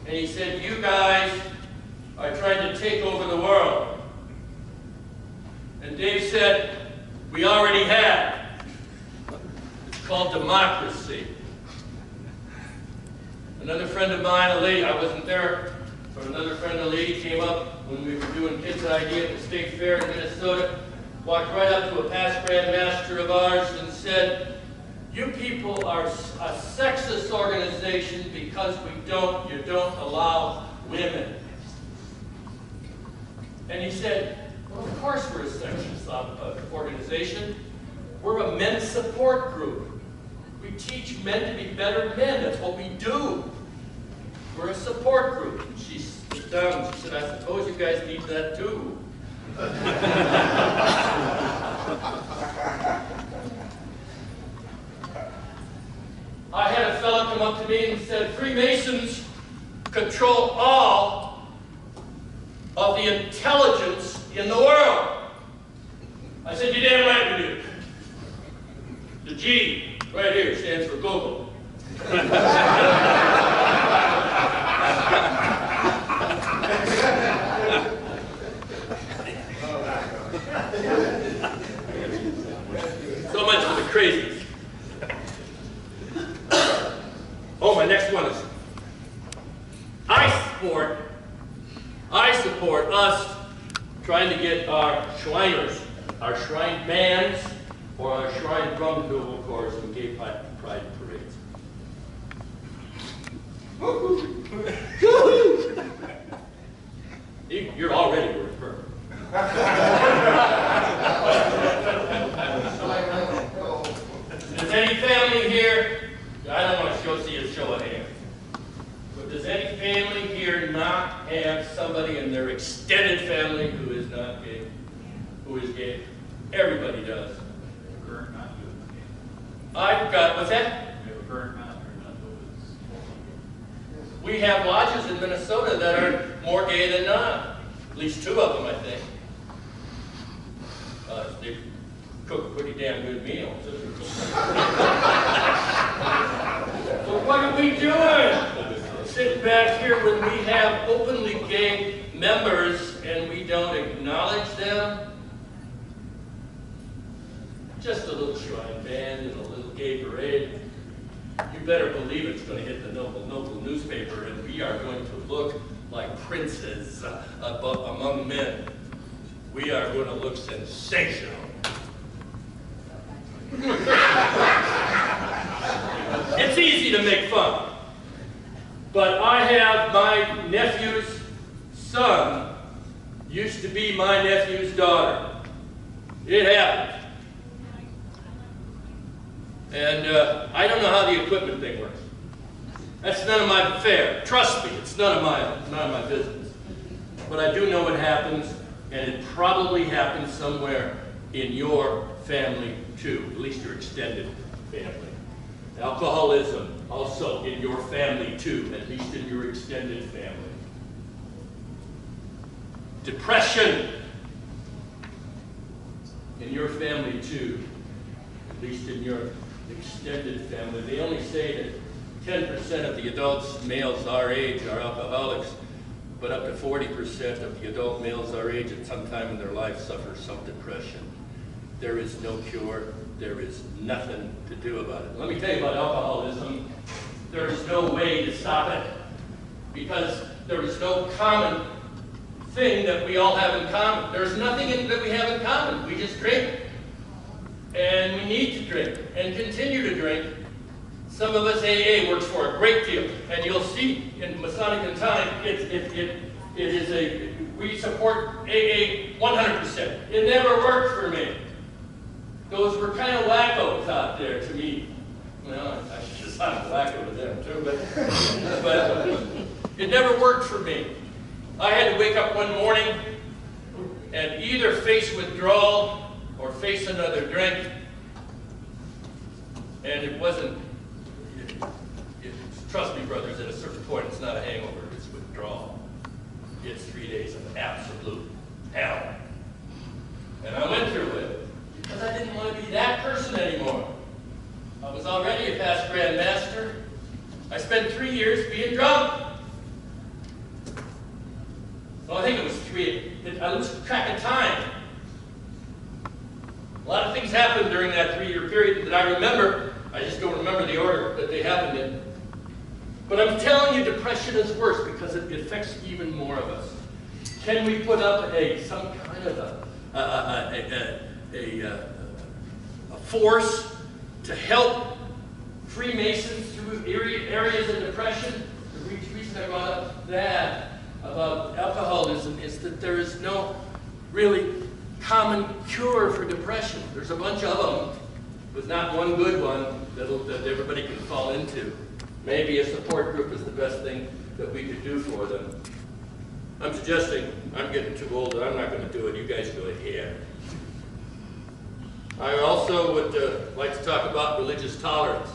and he said, "You guys are trying to take over the world." And Dave said, "We already have. It's called democracy." Another friend of mine, a lady, I wasn't there, but another friend, a lady, came up when we were doing Kids Idea at the State Fair in Minnesota, walked right up to a past Grand Master of ours and said, "You people are a sexist organization because you don't allow women." And he said, "Well, of course we're a sexist organization. We're a men's support group. We teach men to be better men. That's what we do. We're a support group." And she sat down and she said, "I suppose you guys need that too." I had a fellow come up to me and said, "Freemasons control all of the intelligence in the world." I said, "You're damn right we do. The G right here stands for Google." So much for the crazies. Oh, my next one is, I support us trying to get our Shriners, our Shrine bands, or our Shrine drum dual corps and gay pride parades. You're already worth her. Does any family here, I don't want to see a show of hands, but does any family here not have somebody in their extended family who is not gay, who is gay? Everybody does. Current not doing I've got, what's that? We have a current master, not those. We have lodges in Minnesota that are more gay than not. At least 2 of them, I think. They cook a pretty damn good meal. So what are we doing? Sitting back here when we have openly gay members and we don't acknowledge them? Just a little shrine band and a little gay parade. You better believe it's going to hit the local newspaper, and we are going to look like princes among men. We are going to look sensational. It's easy to make fun, but I have my nephew's son used to be my nephew's daughter. It happened. And I don't know how the equipment thing works. That's none of my affair. Trust me, it's none of my business. But I do know what happens, and it probably happens somewhere in your family too, at least your extended family. Alcoholism, also in your family too, at least in your extended family. Depression, in your family too, at least in your extended family. They only say that 10% of the adults, males our age, are alcoholics, but up to 40% of the adult males our age at some time in their life suffer some depression. There is no cure. There is nothing to do about it. Let me tell you about alcoholism. There is no way to stop it because there is no common thing that we all have in common. There's nothing that we have in common. We just drink. And we need to drink and continue to drink. Some of us, AA works for a great deal. And you'll see in Masonic and Tonic, we support AA 100%. It never worked for me. Those were kind of wackos out there to me. Well, I guess I'm a wacko to them too, but it never worked for me. I had to wake up one morning and either face withdrawal or face another drink, and it wasn't, trust me, brothers, at a certain point, it's not a hangover, it's withdrawal. It's 3 days of absolute hell. And I went through it because I didn't want to be that person anymore. I was already a past Grand Master. I spent 3 years being drunk. Well, I think it was 3. I lose track of time. A lot of things happened during that 3-year period that I remember. I just don't remember the order that they happened in. But I'm telling you, depression is worse because it affects even more of us. Can we put up some kind of a force to help Freemasons through areas of depression? The reason I brought up that about alcoholism is that there is no really common cure for depression. There's a bunch of them, but not one good one that everybody can fall into. Maybe a support group is the best thing that we could do for them. I'm suggesting, I'm getting too old and I'm not going to do it. You guys do it here. I also would like to talk about religious tolerance.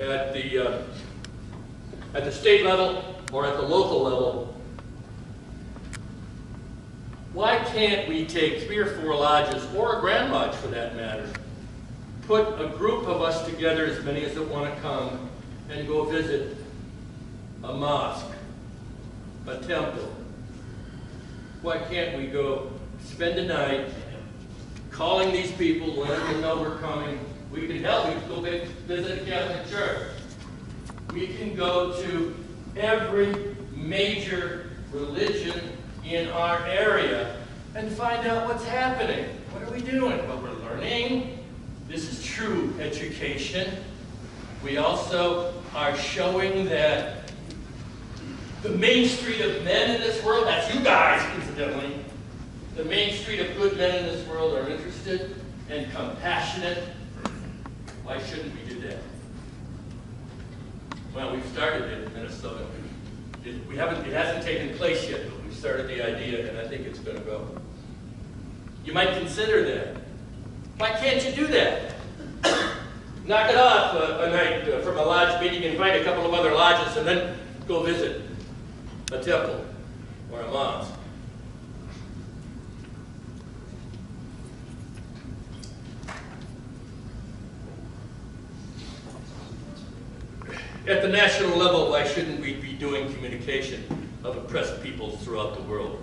At the state level or at the local level, why can't we take 3 or 4 lodges, or a Grand Lodge for that matter, put a group of us together, as many as that want to come, and go visit a mosque, a temple? Why can't we go spend a night calling these people, letting them know we're coming? We can help. We can go visit a Catholic church. We can go to every major religion in our area and find out what's happening. What are we doing? Well, we're learning. This is true education. We also are showing that the main street of men in this world, that's you guys, incidentally, the main street of good men in this world are interested and compassionate. Why shouldn't we do that? Well, we've started it in Minnesota. It hasn't taken place yet, but we've started the idea, and I think it's going to go. You might consider that. Why can't you do that? Knock it off a night from a lodge meeting, invite a couple of other lodges, and then go visit a temple or a mosque. At the national level, why shouldn't we be doing communication of oppressed peoples throughout the world?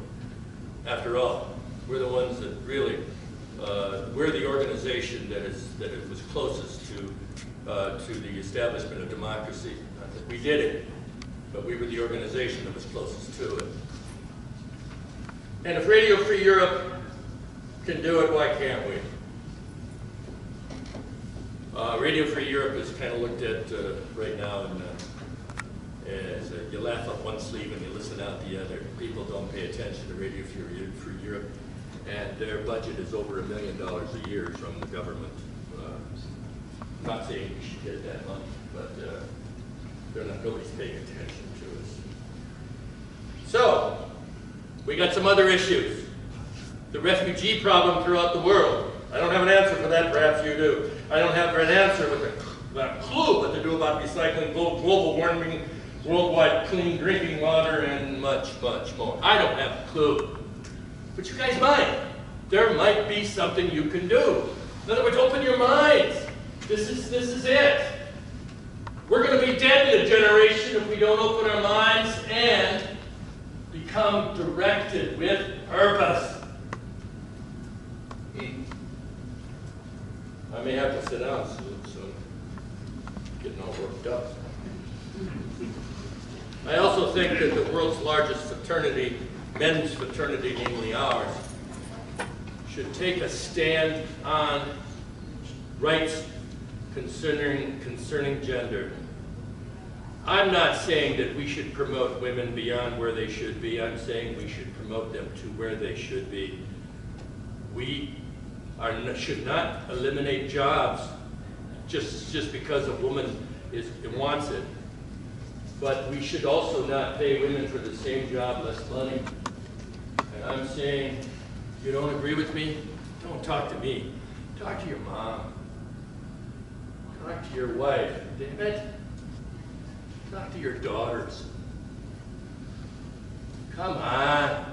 After all, we're the ones that really, we're the organization that was closest to the establishment of democracy. Not that we did it, but we were the organization that was closest to it. And if Radio Free Europe can do it, why can't we? Radio Free Europe is kind of looked at right now as you laugh up one sleeve and you listen out the other. People don't pay attention to Radio Free Europe, and their budget is over $1 million a year from the government. I'm not saying we should get that money, but nobody's paying attention to us. So, we got some other issues. The refugee problem throughout the world. I don't have an answer for that, perhaps you do. I don't have an answer with a clue what to do about recycling, global warming, worldwide clean drinking water, and much, much more. I don't have a clue. But you guys might. There might be something you can do. In other words, open your minds. This is it. We're going to be dead in a generation if we don't open our minds and become directed with purpose. I may have to sit down soon, so I'm getting all worked up. I also think that the world's largest fraternity, men's fraternity, namely ours, should take a stand on rights concerning gender. I'm not saying that we should promote women beyond where they should be. I'm saying we should promote them to where they should be. We should not eliminate jobs just because a woman wants it. But we should also not pay women for the same job less money. And I'm saying, you don't agree with me? Don't talk to me. Talk to your mom. Talk to your wife. Damn it. Talk to your daughters. Come on.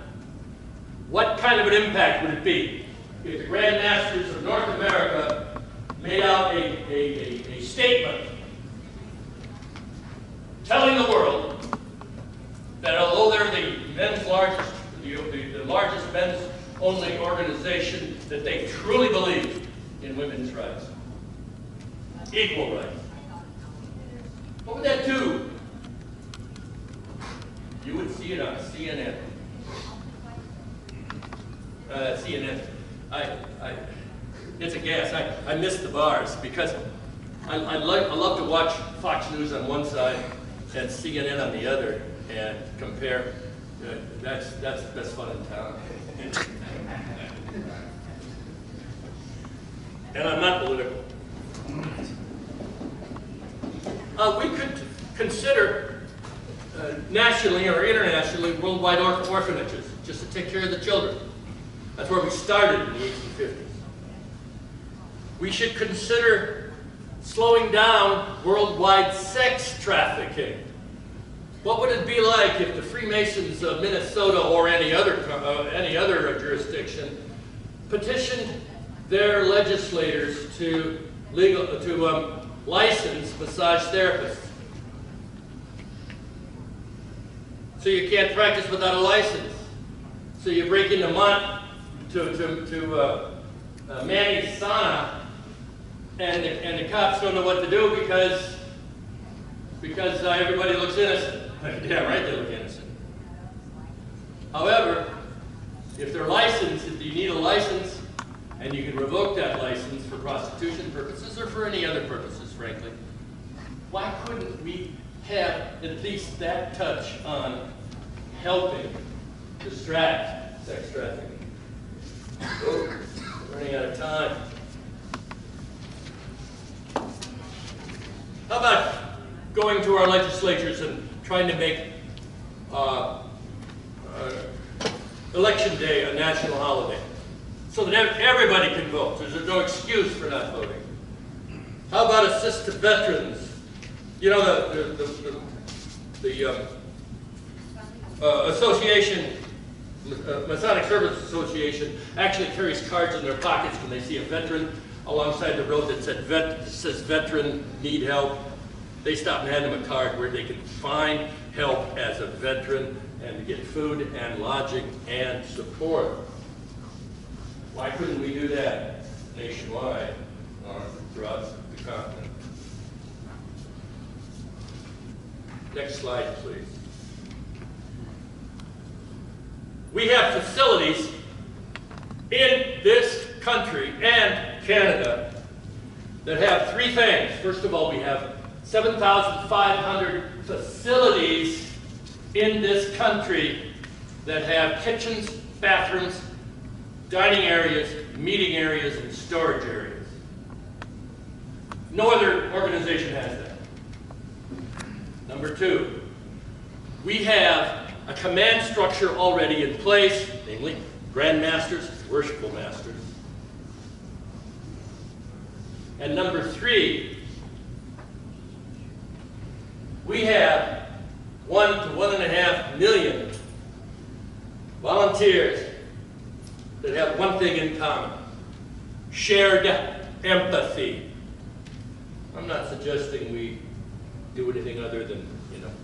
What kind of an impact would it be if the Grand Masters of North America made out a statement telling the world that although they're the largest men's only organization, that they truly believe in women's rights, equal rights? What would that do? You would see it on CNN. CNN. It's a gas. I miss the bars because I love to watch Fox News on one side and CNN on the other and compare. That's the best fun in town. And I'm not political. We could consider nationally or internationally worldwide orphanages just to take care of the children. That's where we started in the 1850s. We should consider slowing down worldwide sex trafficking. What would it be like if the Freemasons of Minnesota or any other jurisdiction petitioned their legislators to license massage therapists? So you can't practice without a license. So you break into Manny's sauna, and the cops don't know what to do because everybody looks innocent. Yeah, right, they look innocent. However, if they're licensed, if you need a license, and you can revoke that license for prostitution purposes or for any other purposes, frankly, why couldn't we have at least that touch on helping distract sex trafficking? Oh, running out of time. How about going to our legislatures and trying to make Election Day a national holiday so that everybody can vote? There's no excuse for not voting. How about assist to veterans? You know, the association, Masonic Service Association, actually carries cards in their pockets when they see a veteran alongside the road that says veteran, need help. They stop and hand them a card where they can find help as a veteran and to get food and lodging and support. Why couldn't we do that nationwide or throughout the continent? Next slide, please. We have facilities in this country and Canada that have three things. First of all, we have 7,500 facilities in this country that have kitchens, bathrooms, dining areas, meeting areas, and storage areas. No other organization has that. Number two, we have a command structure already in place, namely Grand Masters, Worshipful Masters. And number three, we have 1 to 1.5 million volunteers that have one thing in common: shared empathy. I'm not suggesting we do anything other than,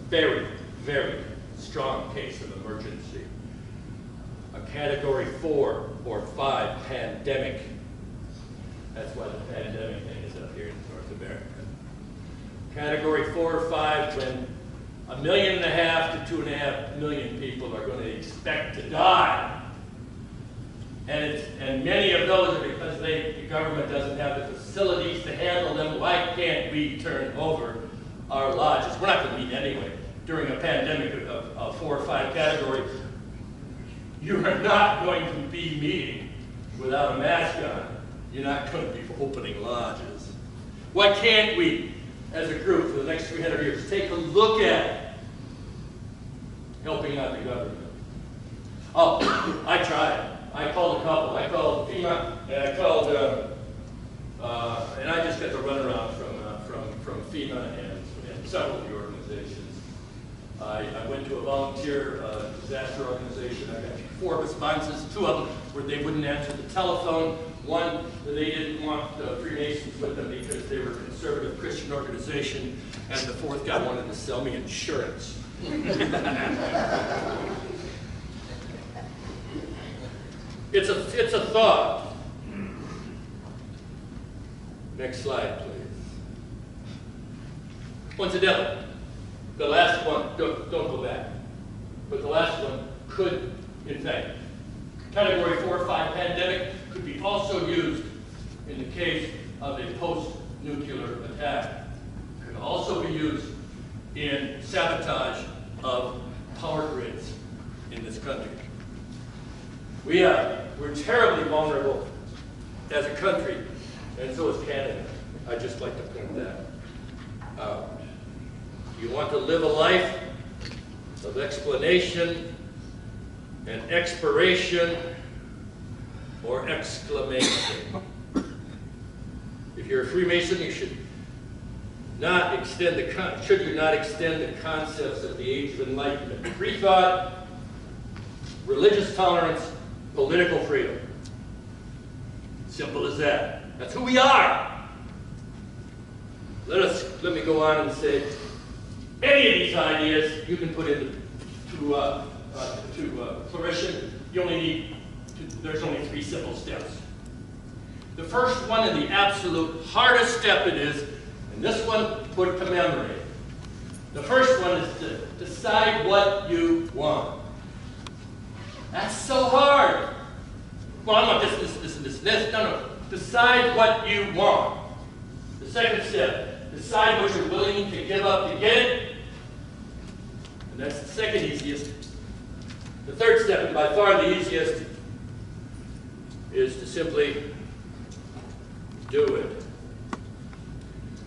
very, very strong case of emergency. A category 4 or 5 pandemic. That's why the pandemic thing is up here in North America. Category 4 or 5, when 1.5 million to 2.5 million people are going to expect to die. And many of those are because the government doesn't have the facilities to handle them. Why can't we turn over our lodges? We're not going to meet anyway. During a pandemic of 4 or 5 categories, you are not going to be meeting without a mask on. You're not going to be opening lodges. Why can't we, as a group, for the next 300 years, take a look at helping out the government? Oh, I tried. I called a couple. I called FEMA, and I called, and I just got the runaround from FEMA and several of the organizations. I went to a volunteer disaster organization. I got 4 responses. 2 of them where they wouldn't answer the telephone. 1, they didn't want Freemasons with them because they were a conservative Christian organization. And the 4th guy wanted to sell me insurance. It's a thought. Next slide, please. Coincidentally, the last one, don't go back, but the last one could, in fact, Category 4 or 5 pandemic could be also used in the case of a post-nuclear attack. Could also be used in sabotage of power grids in this country. We're terribly vulnerable as a country, and so is Canada. I'd just like to point that out. You want to live a life of explanation and expiration or exclamation. If you're a Freemason, you should not extend should you not extend the concepts of the Age of Enlightenment? Free thought, religious tolerance, political freedom. Simple as that. That's who we are. Let me go on and say, any of these ideas you can put into fruition. You only need there's only 3 simple steps. The first one and the absolute hardest step it is, and this one put commemorate. The first one is to decide what you want. That's so hard. Well, I want this. No. Decide what you want. The second step, decide what you're willing to give up to get it. And that's the second easiest. The third step, and by far the easiest, is to simply do it.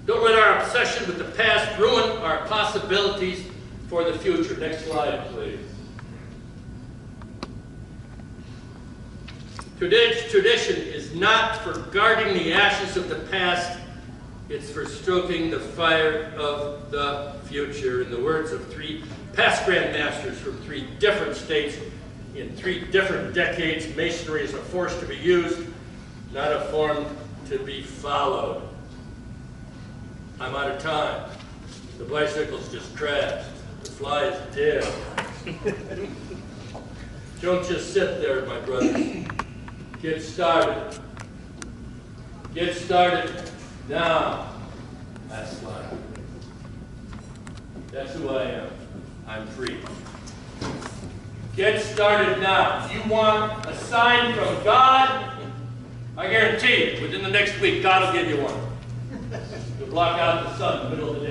Don't let our obsession with the past ruin our possibilities for the future. Next slide, please. Tradition is not for guarding the ashes of the past, it's for stoking the fire of the future. In the words of 3 past Grand Masters from 3 different states in 3 different decades, Masonry is a force to be used, not a form to be followed. I'm out of time. The bicycle's just crashed. The fly is dead. Don't just sit there, my brothers. Get started. Get started now. Last slide. That's who I am. I'm free. Get started now. If you want a sign from God, I guarantee you, within the next week, God will give you one. You'll block out the sun in the middle of the day.